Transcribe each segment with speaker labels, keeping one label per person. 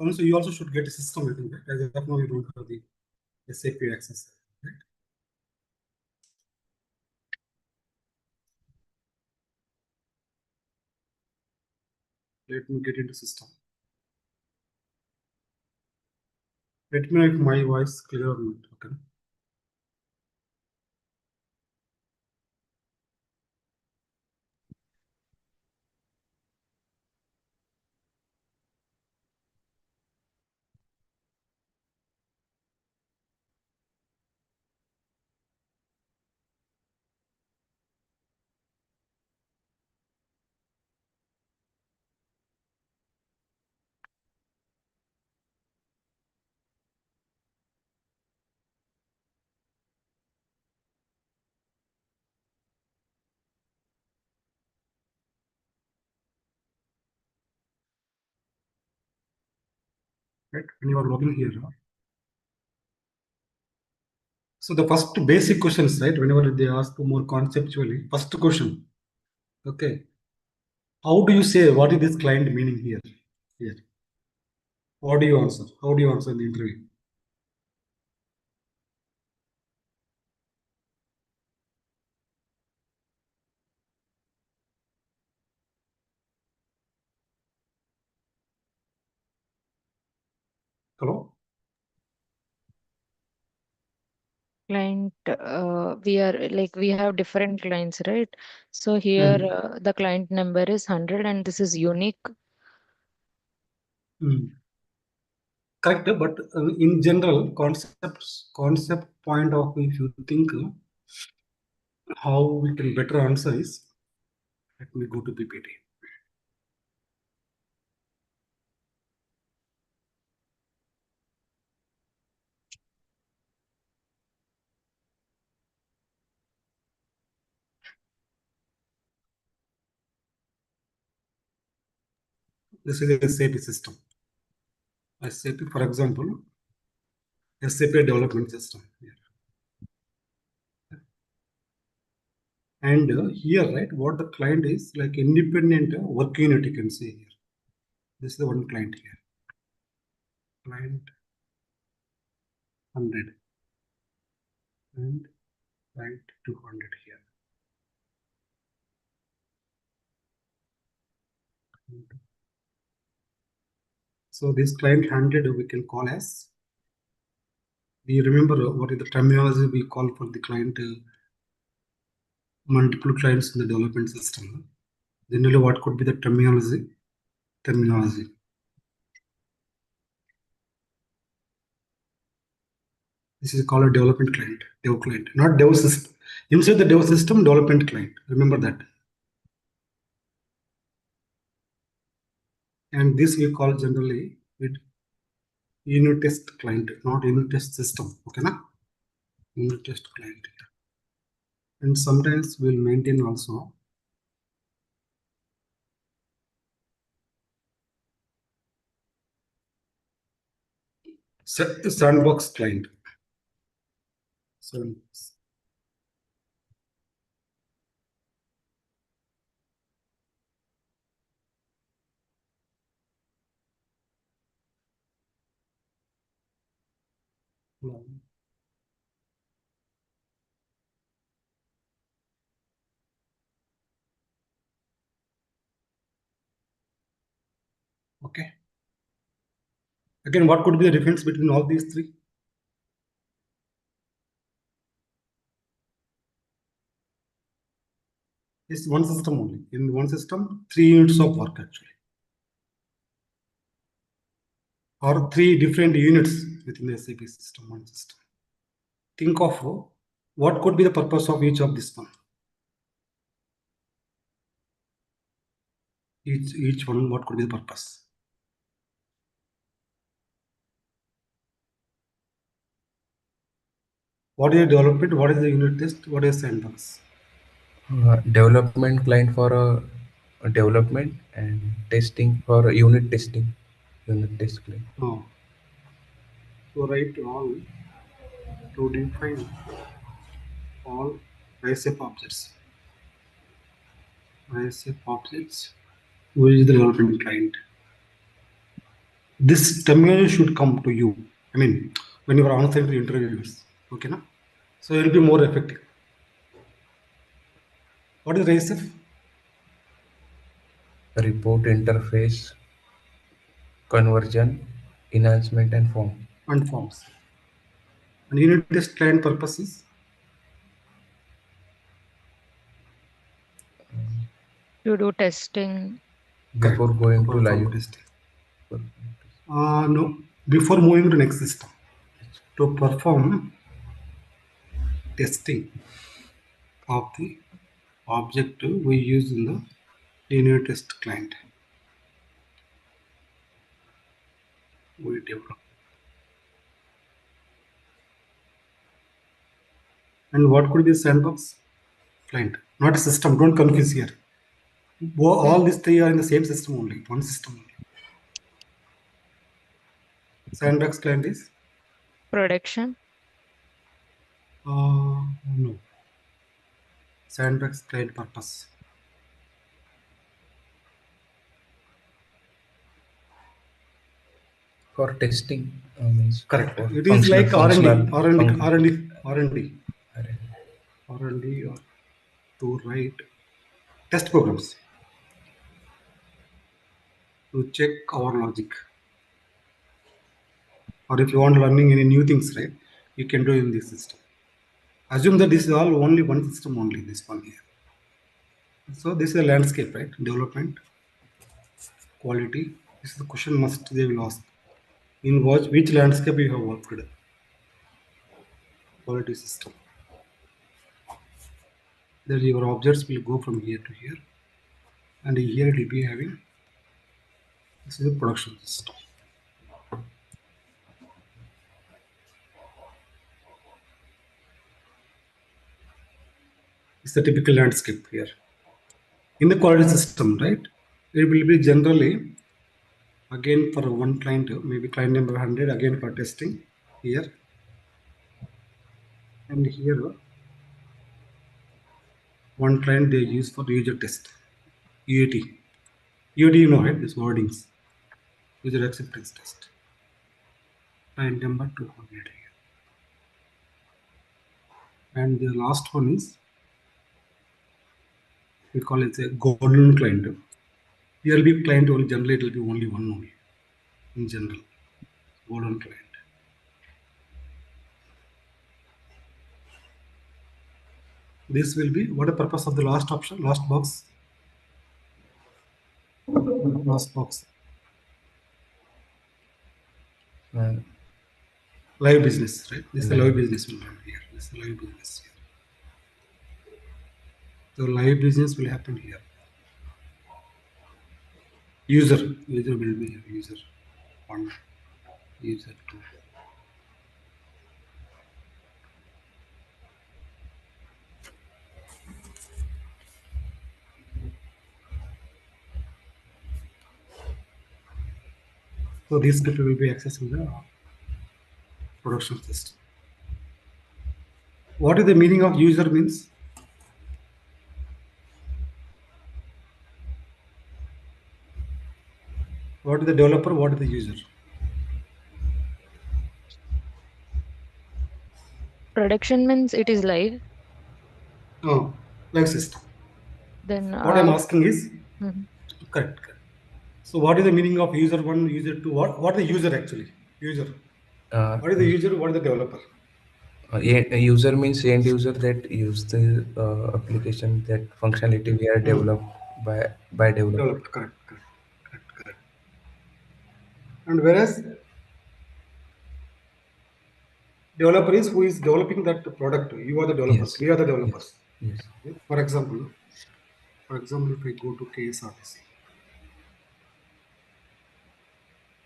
Speaker 1: Also, you also should get a system, I think, right? As of now, you don't have the SAP access, right? Let me get into system. Let me know if my voice clear or not. Okay. Right. When you are logging here. So the first basic questions, right? Whenever they ask more conceptually, first question. Okay. How do you say what is this client meaning here? Here. What do you answer? How do you answer in the interview? Hello?
Speaker 2: Client, we have different clients, right? So here the client number is 100 and this is unique.
Speaker 1: Correct, but in general, concept point of view, if you think how we can better answer is, let me go to PPT. This is a SAP system. SAP, for example, SAP development system. And here, right, what the client is like independent work unit, you can say here. This is the one client here. Client 100 and client 200 here. So this client 100 we can call as, we remember what is the terminology we call for the client, multiple clients in the development system. Generally, what could be the terminology? This is called a development client, dev client, not dev system. Inside the dev system, development client. Remember that. And this we call generally it unit test client, not unit test system. Okay, na? Unit test client. And sometimes we'll maintain also sandbox client. Sandbox. Okay. Again, what could be the difference between all these three? It's one system only. In one system, 3 units of work actually. Or 3 different units within the SAP system, one system. Think of what could be the purpose of each of this one. Each one, what could be the purpose? What is the development? What is the unit test? What is sandbox?
Speaker 3: Development client for a development and testing for a unit testing. Unit test client.
Speaker 1: Oh. So write all to define all SAP objects. SAP objects, who is the development client? this terminology should come to you. I mean, when you are answering the interviews, okay, na? So it will be more effective. What is RACF?
Speaker 3: Report interface, conversion, enhancement, and form.
Speaker 1: And forms. And unit test client purposes.
Speaker 2: To do testing.
Speaker 3: Before
Speaker 1: Correct.
Speaker 3: going
Speaker 1: To
Speaker 3: to
Speaker 1: perform
Speaker 3: live.
Speaker 1: testing. No, before moving to next system. To perform testing of the object we use in the linear test client we develop. And what could be sandbox? Client, not a system. Don't confuse here. All these three are in the same system only, one system only. Sandbox client is?
Speaker 2: Production.
Speaker 1: No. Sandbox client purpose.
Speaker 3: For testing, means
Speaker 1: Correct.
Speaker 3: for
Speaker 1: It is like R&D, R&D,
Speaker 3: function.
Speaker 1: R&D, R&D, R&D, or to write test programs to check our logic. Or if you want learning any new things, right, you can do in this system. Assume that this is all only one system only, this one here. So this is a landscape, right? Development, quality. This is the question must they will ask. In which landscape you have worked? Quality system. Then your objects will go from here to here. And here it will be having, this is a production system. It's the typical landscape here. In the quality system, right? It will be generally, again for one client, maybe client number 100, again for testing here. And here, one client they use for user test, UAT. UAT, you know, right? These wordings, user acceptance test. Client number 200 here. And the last one is, we call it a golden client. Here will be client only, generally it will be only one only, in general, golden client. This will be, what the purpose of the last option, last box? Last box. Live business, right? This is the live business will happen here. This is the live business here. So live business will happen here. User will be here. User 1, user 2. So these people will be accessing the production system. What is the meaning of user means? What is the developer? What is the user?
Speaker 2: Production means it is live.
Speaker 1: Oh, live system.
Speaker 2: Then
Speaker 1: What I'm asking is,
Speaker 2: mhm.
Speaker 1: correct. So what is the meaning of user 1, user 2? What is the user actually? User. What is the user? What is the developer?
Speaker 3: A user means end user that use the application, that functionality we are developed by developer.
Speaker 1: Developer, correct. And whereas developer is who is developing that product. You are the developers.
Speaker 3: Yes.
Speaker 1: We are the developers.
Speaker 3: Yes.
Speaker 1: For example, if I go to KSRTC,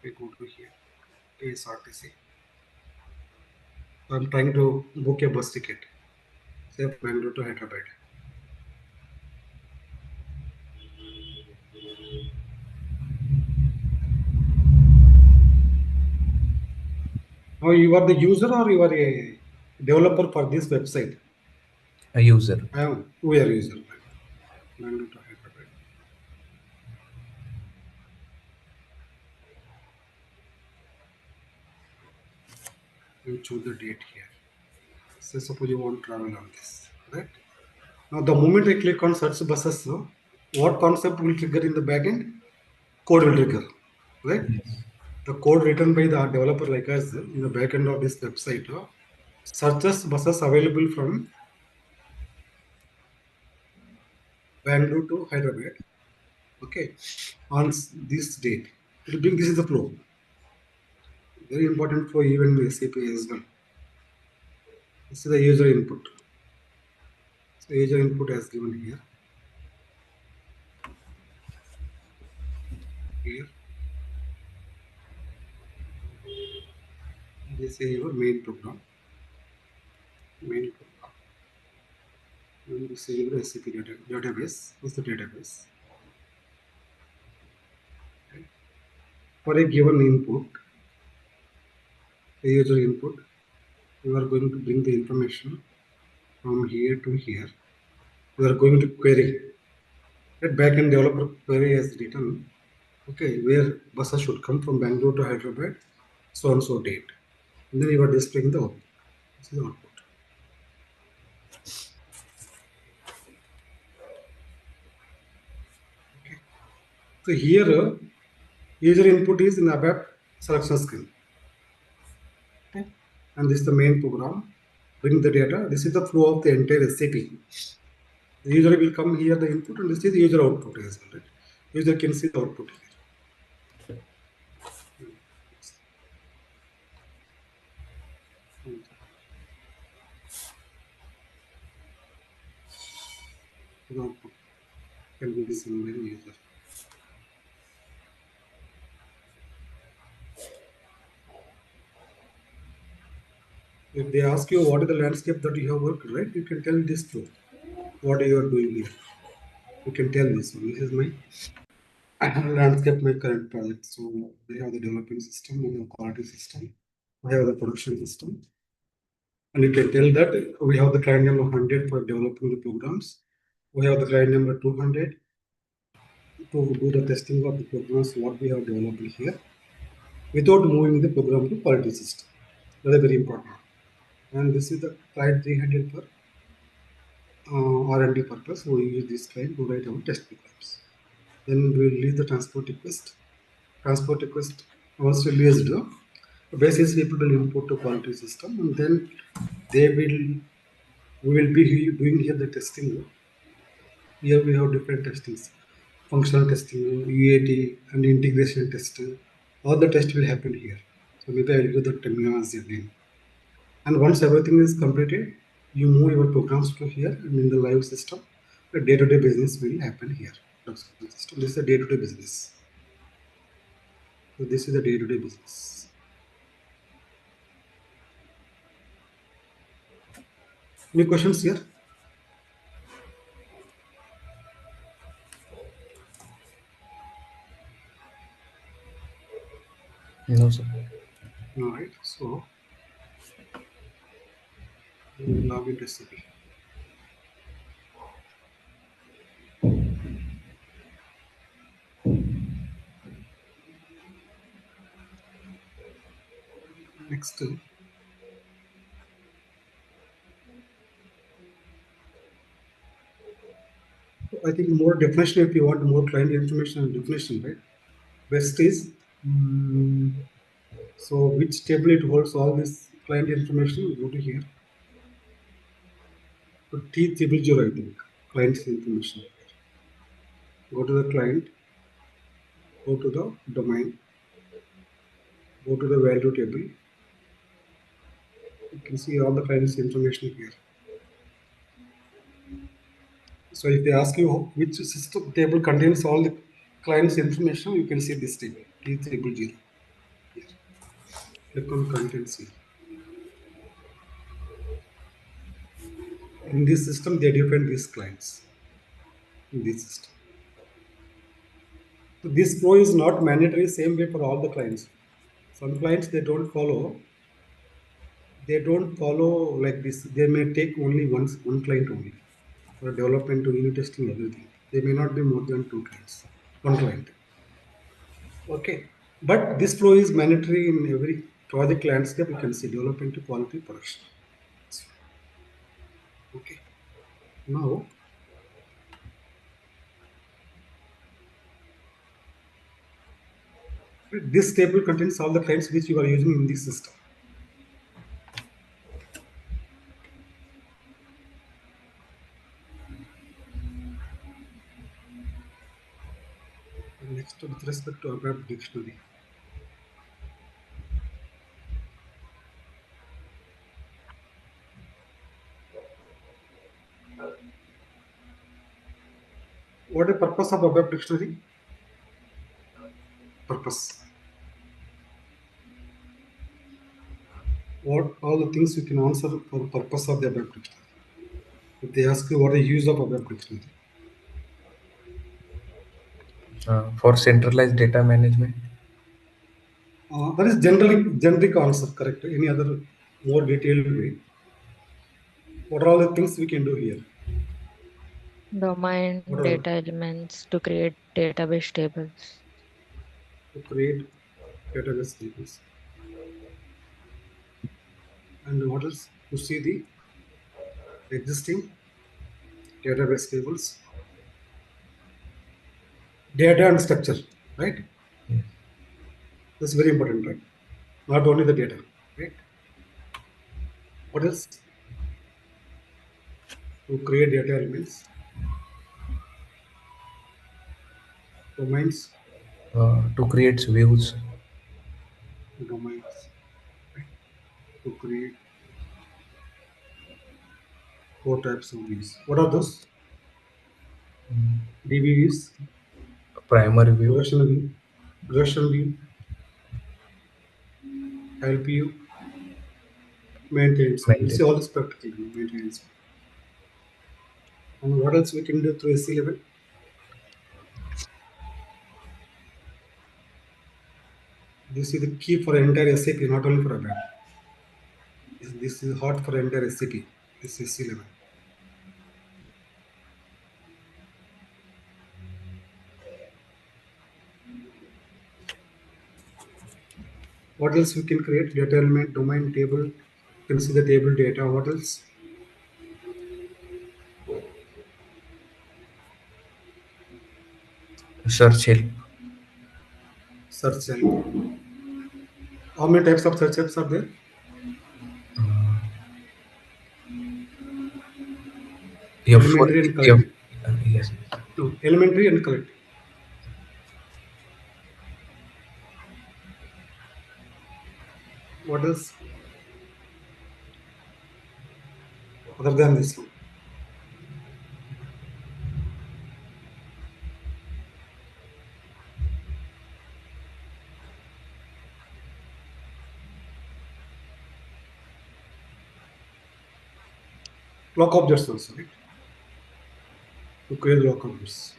Speaker 1: we go to here, KSRTC. So I'm trying to book a bus ticket, say Bangalore to Hyderabad. Now you are the user or you are a developer for this website?
Speaker 3: A user.
Speaker 1: We are user. Bangalore to Hyderabad. and choose the date here. So suppose you want to travel on this, right? Now the moment I click on search buses, what concept will trigger in the backend? Code will trigger, right? The code written by the developer like us in the backend of this website searches buses available from Bangalore to Hyderabad. Okay, on this date, it will bring this is the flow. Very important for even the SAP as well. This is the user input. So user input as given here. Here. This is your main program. Main program. And this is your SAP database. This is the database. Okay. For a given input, a user input, you are going to bring the information from here to here. We are going to query. That backend developer query has written, okay, where buses should come from Bangalore to Hyderabad, so and so date. And then you are displaying the output. This is the output. Okay. So here, user input is in ABAP selection screen. Okay. And this is the main program. Bring the data. This is the flow of the entire SAP. The user will come here, the input, and this is the user output as well. Right? User can see the output here. The output can be seen by the user. If they ask you what is the landscape that you have worked, right, you can tell this flow. What you are doing here. You can tell this one. This is my landscape, my current project. So we have the developing system, we have quality system, we have the production system. And you can tell that we have the client number 100 for developing the programs. We have the client number 200 to do the testing of the programs what we have developed here without moving the program to quality system. That is very important. And this is the client 300 for R&D purpose. We use this client to write our test programs. Then we will release the transport request. Transport request once released, basis people will import to quality system, and then we will be doing here the testing. Here we have different testings, functional testing, UAT, and integration test. All the tests will happen here. So maybe I will do the terminology again. And once everything is completed, you move your programs to here, and in the live system, the day-to-day business will happen here. This is the day-to-day business. So this is the day-to-day business. Any questions here?
Speaker 3: No, sir.
Speaker 1: All right. So log into SAP. Next, I think more definition. If you want more client information and definition, right? Best is so which table it holds all this client information. Go to here. So T0, I think client's information. Go to the client. Go to the domain. Go to the value table. You can see all the client's information here. So if they ask you which system table contains all the client's information, you can see this table, T0. Here. Click on contents here. In this system, they define these clients. In this system. So this flow is not mandatory same way for all the clients. Some clients they don't follow like this. They may take only one client only for development to unit testing everything. They may not be more than two clients, one client. Okay, but this flow is mandatory in every project landscape, you can see development to quality production. Okay. Now, this table contains all the clients which you are using in this system. Next, with respect to ABAP dictionary. What is the purpose of ABAP dictionary? Purpose. What all the things you can answer for purpose of the ABAP dictionary. If they ask you what is the use of ABAP dictionary.
Speaker 3: For centralized data management.
Speaker 1: That is generally generic answer, correct? Any other more detailed way? What are all the things we can do here?
Speaker 2: Domain
Speaker 1: What are
Speaker 2: data elements to create database tables.
Speaker 1: to create database tables? And what else? To see the existing database tables, data and structure, right?
Speaker 3: Yes.
Speaker 1: That's very important, right? Not only the data, right? What else? To create data elements, domains,
Speaker 3: To create views.
Speaker 1: domains, right? To create four types of views. What are those? DB views,
Speaker 3: Primary view.
Speaker 1: relational view, relational view, help view, maintenance view. You see
Speaker 3: Maintenance.
Speaker 1: all this practically, maintenance view. And what else we can do through SC level? This is the key for entire SAP, not only for ABAP. This is hot for entire SAP, this SC level. What else we can create? Data element, domain, table. You can see the table data. What else?
Speaker 3: Search help.
Speaker 1: Search help. How many types of search helps are there?
Speaker 3: F1.
Speaker 1: Elementary and
Speaker 3: F.
Speaker 1: collective.
Speaker 3: Yes.
Speaker 1: No, elementary and collective. What else? Other than this one. Block objects also, right? To create block objects.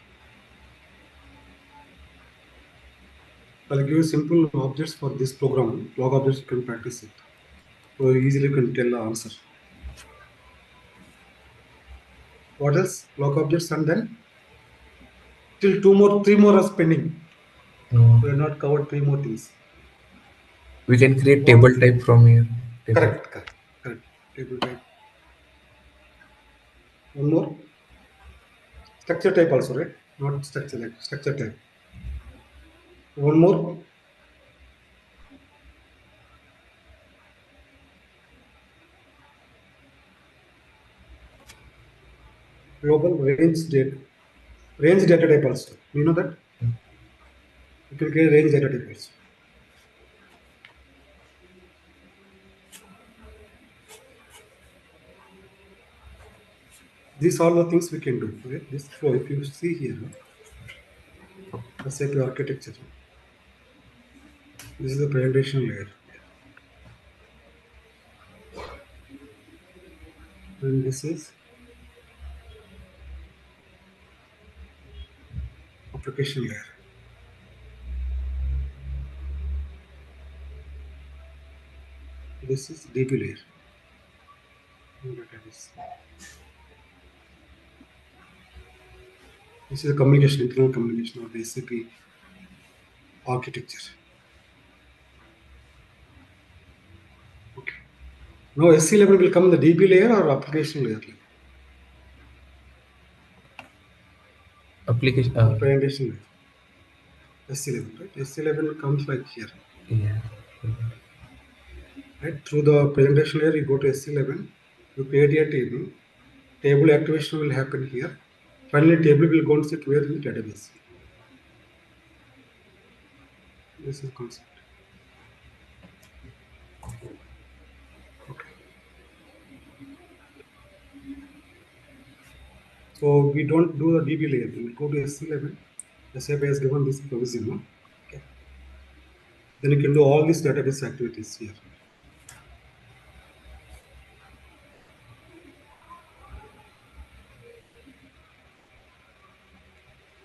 Speaker 1: I'll give you simple objects for this program. Block objects you can practice it. So easily you can tell the answer. What else? Block objects and then still three more are pending.
Speaker 3: No.
Speaker 1: We have not covered three more things.
Speaker 3: We can create
Speaker 1: What?
Speaker 3: table type from here. Table.
Speaker 1: Correct. Table type. One more. Structure type also, right? Not structure like structure type. One more. Global range data type also. You know that? You can create range data type also. These are the things we can do. Right? This flow, if you see here, SAP architecture. This is the presentation layer. And this is application layer. This is DB layer. Database. This is the communication, internal communication of the SAP architecture. Now SC11 will come in the DB layer or application layer?
Speaker 3: Application.
Speaker 1: Presentation layer. SC11, right? SC11 comes like here.
Speaker 3: Yeah.
Speaker 1: Right? Through the presentation layer, you go to SC11, you create a table. Table activation will happen here. Finally, table will go and sit where in the database. This is the concept. Okay. So we don't do the DB layer. We go to SC11. SAP has given this provision. No? Okay. Then you can do all these database activities here.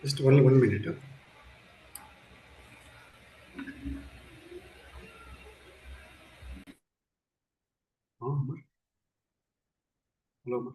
Speaker 1: Just only 1 minute. Hello.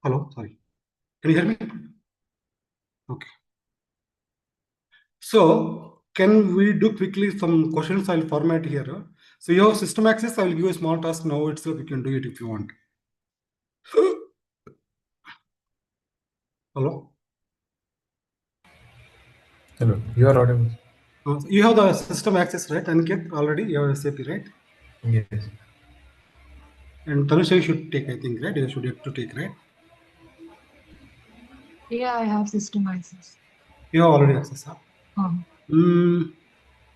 Speaker 1: Hello, sorry. Can you hear me? Okay. So can we do quickly some questions? I'll format here. So you have system access. I will give you a small task now itself. You can do it if you want. Hello.
Speaker 3: Hello, you are audible.
Speaker 1: You have the system access, right? Aniket, already you have SAP, right?
Speaker 3: Yes.
Speaker 1: And Tanusha, you should take, I think, right? You should have to take, right?
Speaker 2: Yeah, I have system access.
Speaker 1: You have already access, huh?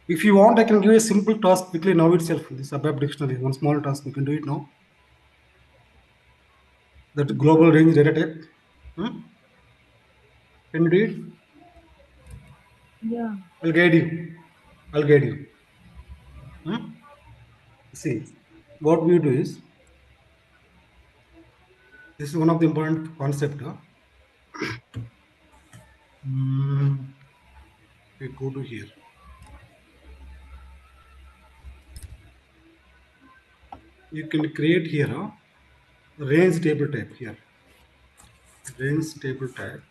Speaker 1: If you want, I can give you a simple task quickly now itself. This ABAP dictionary, one small task. You can do it now. That global range data type. Hmm? Can you do it?
Speaker 2: Yeah.
Speaker 1: I'll guide you. I'll guide you. Hmm? See, what we do is, this is one of the important concept. Huh? We go to here. You can create here a range table type here. Range table type.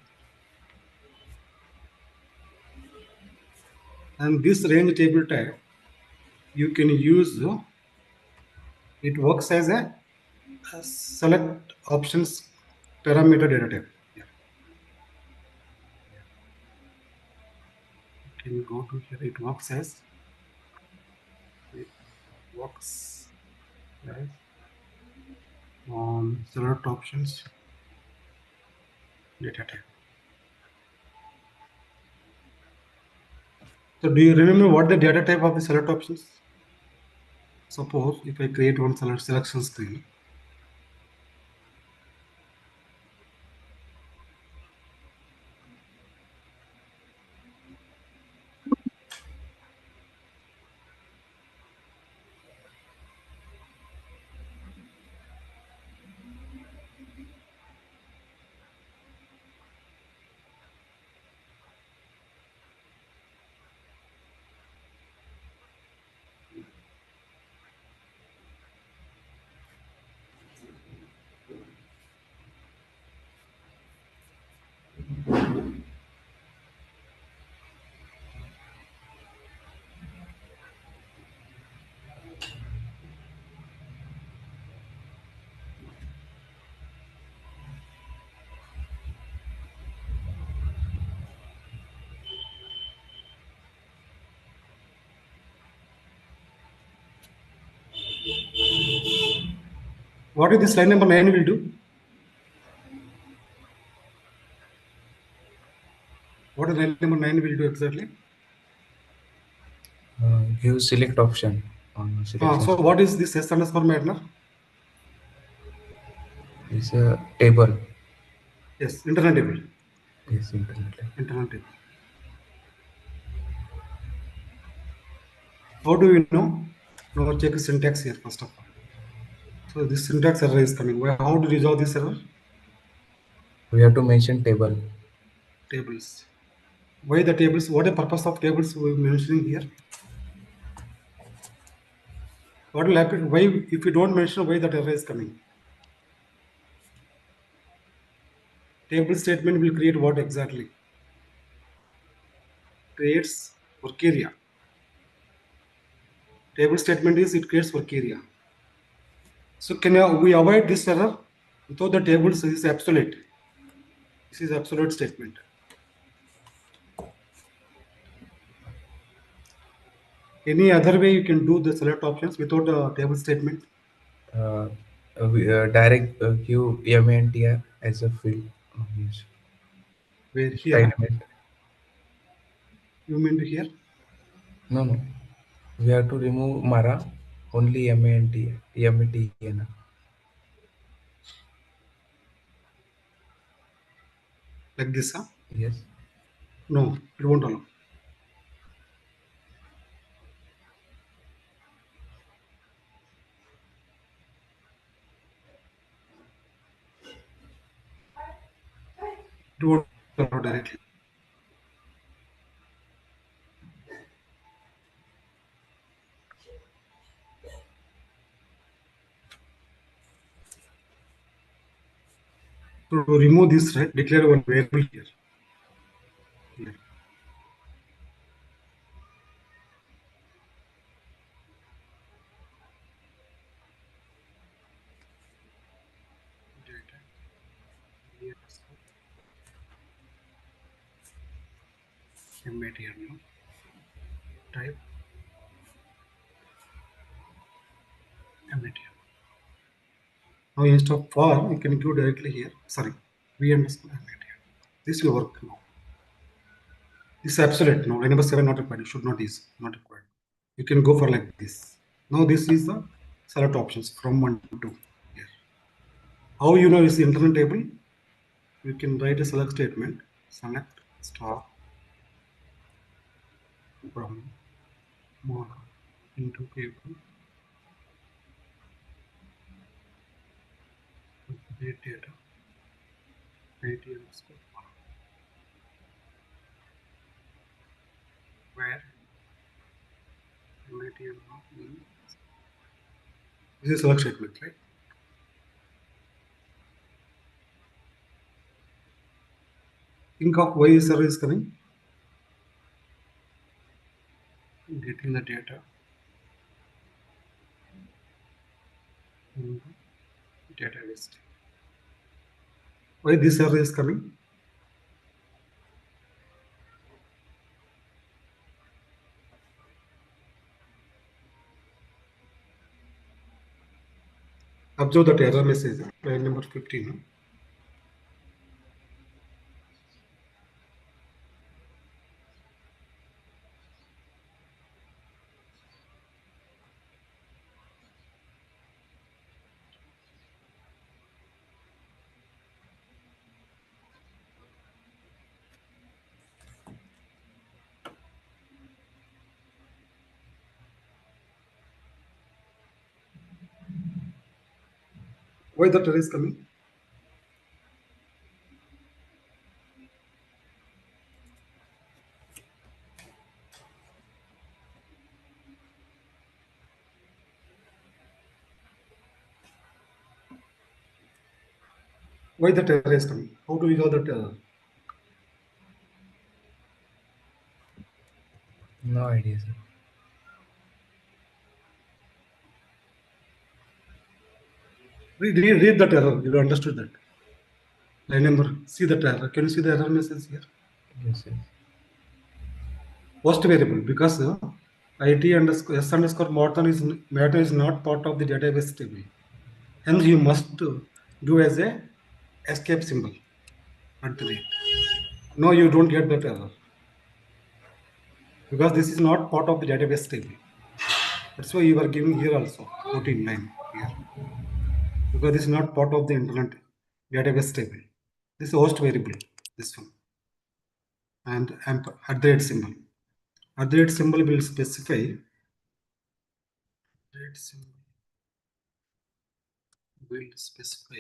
Speaker 1: And this range table type, you can use, it works as a select options parameter data type. Yeah. Can you go to here? It works as select options data type. So do you remember what the data type of the select options? Suppose if I create one selection screen, what is this line number 9 will do? What is line number 9 will do exactly?
Speaker 3: Give select option on selection
Speaker 1: So
Speaker 3: screen.
Speaker 1: what is this S underscore matter?
Speaker 3: It's a table.
Speaker 1: Yes, internal table.
Speaker 3: Yes, internet.
Speaker 1: Internal table. How do we know? Now check the syntax here first of all. So this syntax error is coming. How to resolve this error?
Speaker 3: We have to mention table.
Speaker 1: Tables. Why the tables? What the purpose of tables we're mentioning here? What will happen? Why, if you don't mention why that error is coming? Table statement will create what exactly? Creates work area. Table statement is it creates work area. So can we avoid this error? Without the tables is absolute. This is absolute statement. Any other way you can do the select options without the table statement?
Speaker 3: Uh, Direct give MNTR as a field. Yes.
Speaker 1: Where
Speaker 3: Style
Speaker 1: here?
Speaker 3: element.
Speaker 1: You mean to here?
Speaker 3: No, no. We have to remove Mara. Only MATN.
Speaker 1: Like this, huh?
Speaker 3: Yes.
Speaker 1: No, it won't allow. It won't allow directly. To remove this, right, declare one variable here. Here. Data. MATR, type MATR. Now instead of for, you can include directly here. Sorry, v underscore MATR. This will work now. This is absolute. No, line number 7 not required. You should not use, not required. You can go for like this. Now this is the select options from 1 to 2 here. How you know is the internal table? You can write a select statement. Select star from model into table. Update data. IT underscore where MIT this is select statement, right? Think of why this error is coming. Getting the data in the database. Why this error is coming? Observe that error message, line number 15. Why that error is coming? Why that error is coming? How do we know that error?
Speaker 3: No idea, sir.
Speaker 1: Read that error. You understood that. Line number, see that error. Can you see the error message here?
Speaker 3: Yes, yes.
Speaker 1: Post variable, because IT underscore S underscore Morton is matter is not part of the database table. Hence, you must do as a escape symbol at the rate. No, you don't get that error because this is not part of the database table. That's why you are giving here also 14 line here because this is not part of the internet database table. This is host variable, this one, and at the rate symbol. At the rate symbol will specify rate symbol will specify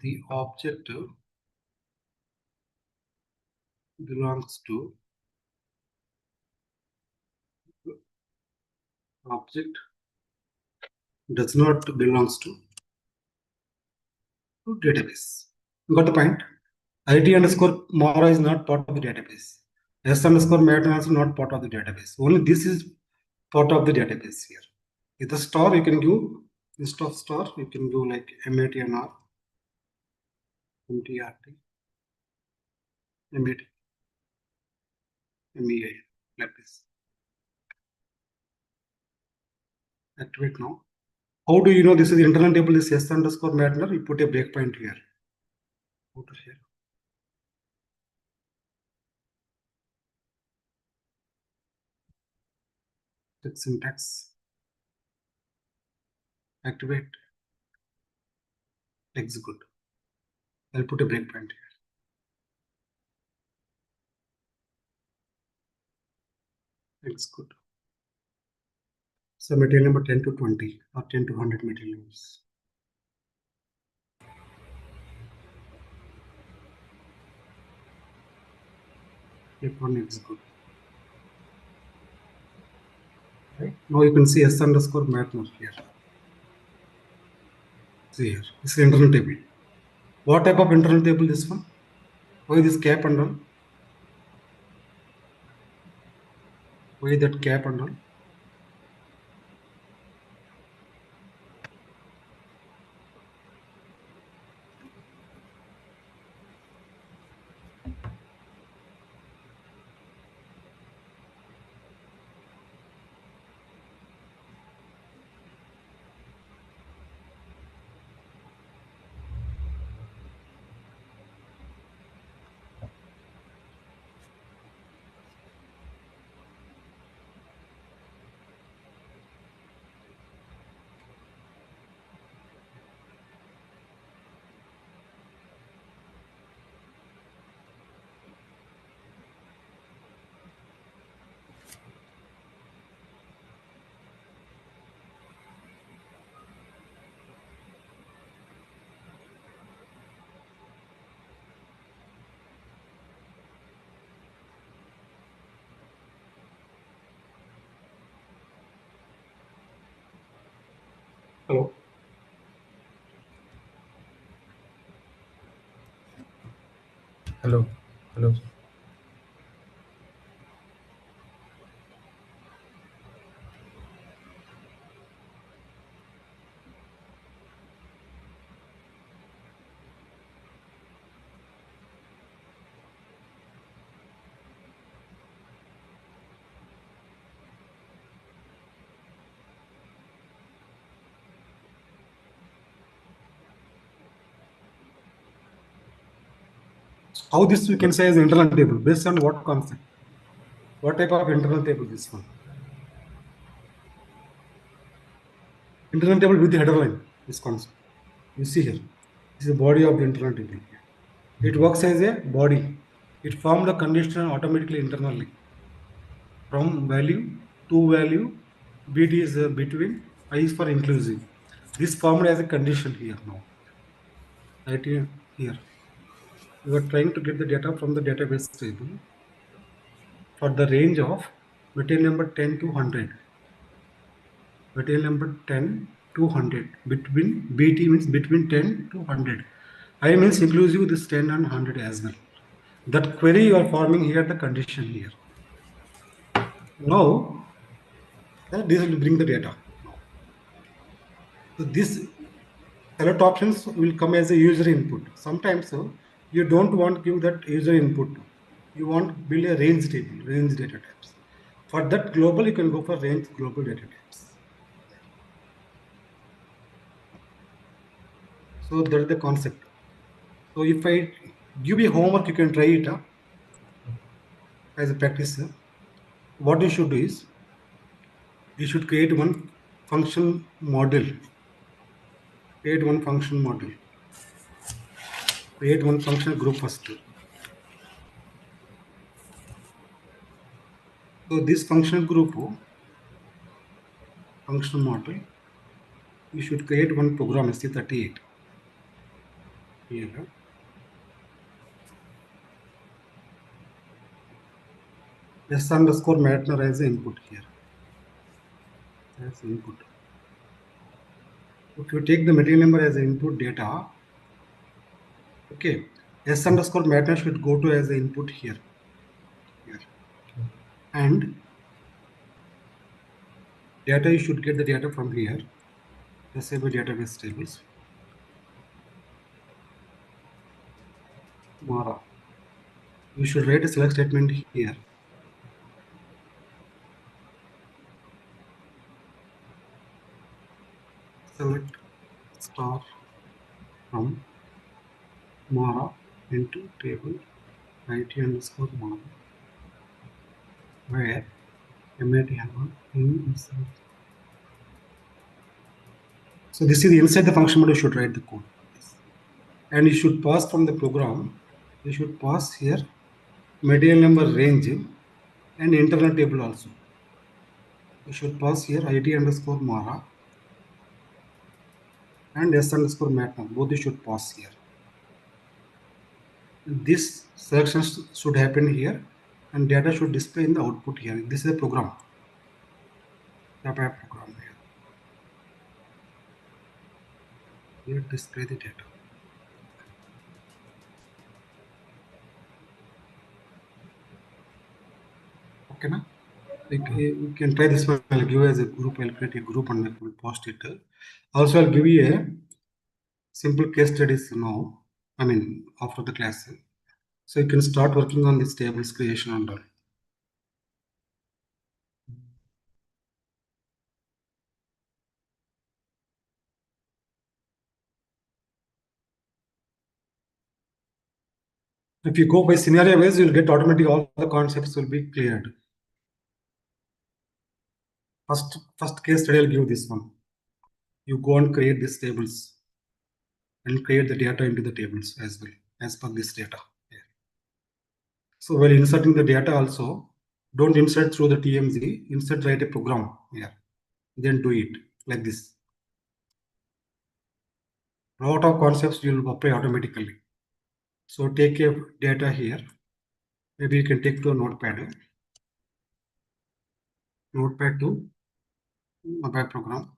Speaker 1: the object belongs to object does not belongs to database. Got the point? IT underscore Mara is not part of the database. S underscore Matter is not part of the database. Only this is part of the database here. With the star, you can give instead of star, you can do like MATNR, MTRT, MAT, MEI, like this. Activate now. How do you know this is the internal table is S underscore Matter? You put a breakpoint here. Go to here. Check syntax. Activate. Execute. I'll put a breakpoint here. Execute. So material number 10 to 20 or 10 to 100 materials. Click on execute. Okay. Now you can see S underscore Matner here. See here, this is internal table. What type of internal table this one? Why this cap and all? Why that cap and all? Hello.
Speaker 3: Hello. Hello.
Speaker 1: How this we can say is internal table based on what concept? What type of internal table this one? Internal table with the header line, this concept. You see here, this is the body of the internal table here. It works as a body. It forms the condition automatically internally. From value to value, BT is between, I is for inclusive. This formed as a condition here now. Right here. You are trying to get the data from the database table for the range of material number 10 to 100. Material number 10 to 100. Between BT means between 10 to 100. I means inclusive this 10 and 100 as well. That query you are forming here, the condition here. Now, this will bring the data. So this select options will come as a user input. Sometimes you don't want to give that user input. You want to build a range table, range data types. For that global, you can go for range global data types. So that's the concept. So if I give you homework, you can try it as a practice. What you should do is, you should create one function model. Create one function model. Create one function group first. So this functional group, functional model, you should create one program SC38 here. S underscore Matner as the input here. As input. If you take the material number as input data, okay, S underscore Matner should go to as the input here. And data, you should get the data from here. SAP database tables. Mara. You should write a select statement here. Select star from Mara into table IT underscore Mara, where MAT hammer in inside. So this is inside the function model. You should write the code. And you should pass from the program. You should pass here material number range and internal table also. You should pass here ID underscore Mara and S underscore Matner. Both you should pass here. This selection should happen here and data should display in the output here. This is a program. ABAP program here. Here display the data. Okay, now we can try this one. I'll give as a group. I'll create a group and I will post it. Also, I'll give you a simple case studies now. I mean, after the class, so you can start working on this tables creation and all. If you go by scenario wise, you'll get automatically all the concepts will be cleared. First case study, I'll give this one. You go and create these tables and create the data into the tables as well as per this data. Yeah. So while inserting the data also, don't insert through the TMZ, insert write a program here. Then do it like this. A lot of concepts will apply automatically. So take a data here. Maybe you can take to a notepad. Notepad to ABAP program.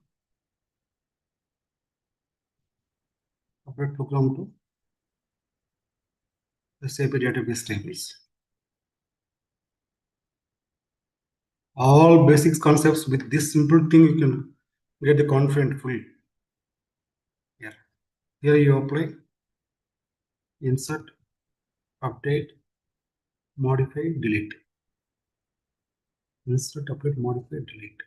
Speaker 1: ABAP program to SAP database tables. All basics concepts with this simple thing you can get the confident full. Here you apply, insert, update, modify, delete. Insert, update, modify, delete.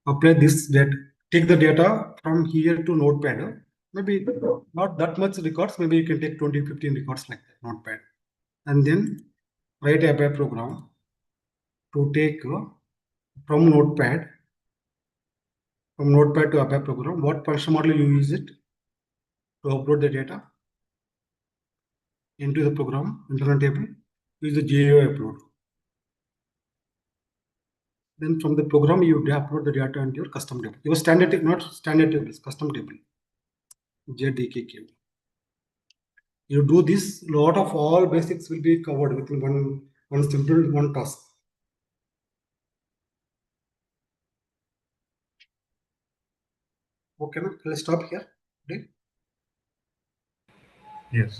Speaker 1: Apply this data. Take the data from here to notepad. Maybe not that much records. Maybe you can take 20, 15 records like that, notepad. And then write a ABAP program to take from notepad to ABAP program. What function model you use it to upload the data into the program, internal table, use the GUI upload. Then from the program, you upload the data into your custom table. Your standard, not standard tables, custom table. JDKQ. You do this, lot of all basics will be covered within one simple one task. Okay, let's stop here. Okay.
Speaker 3: Yes.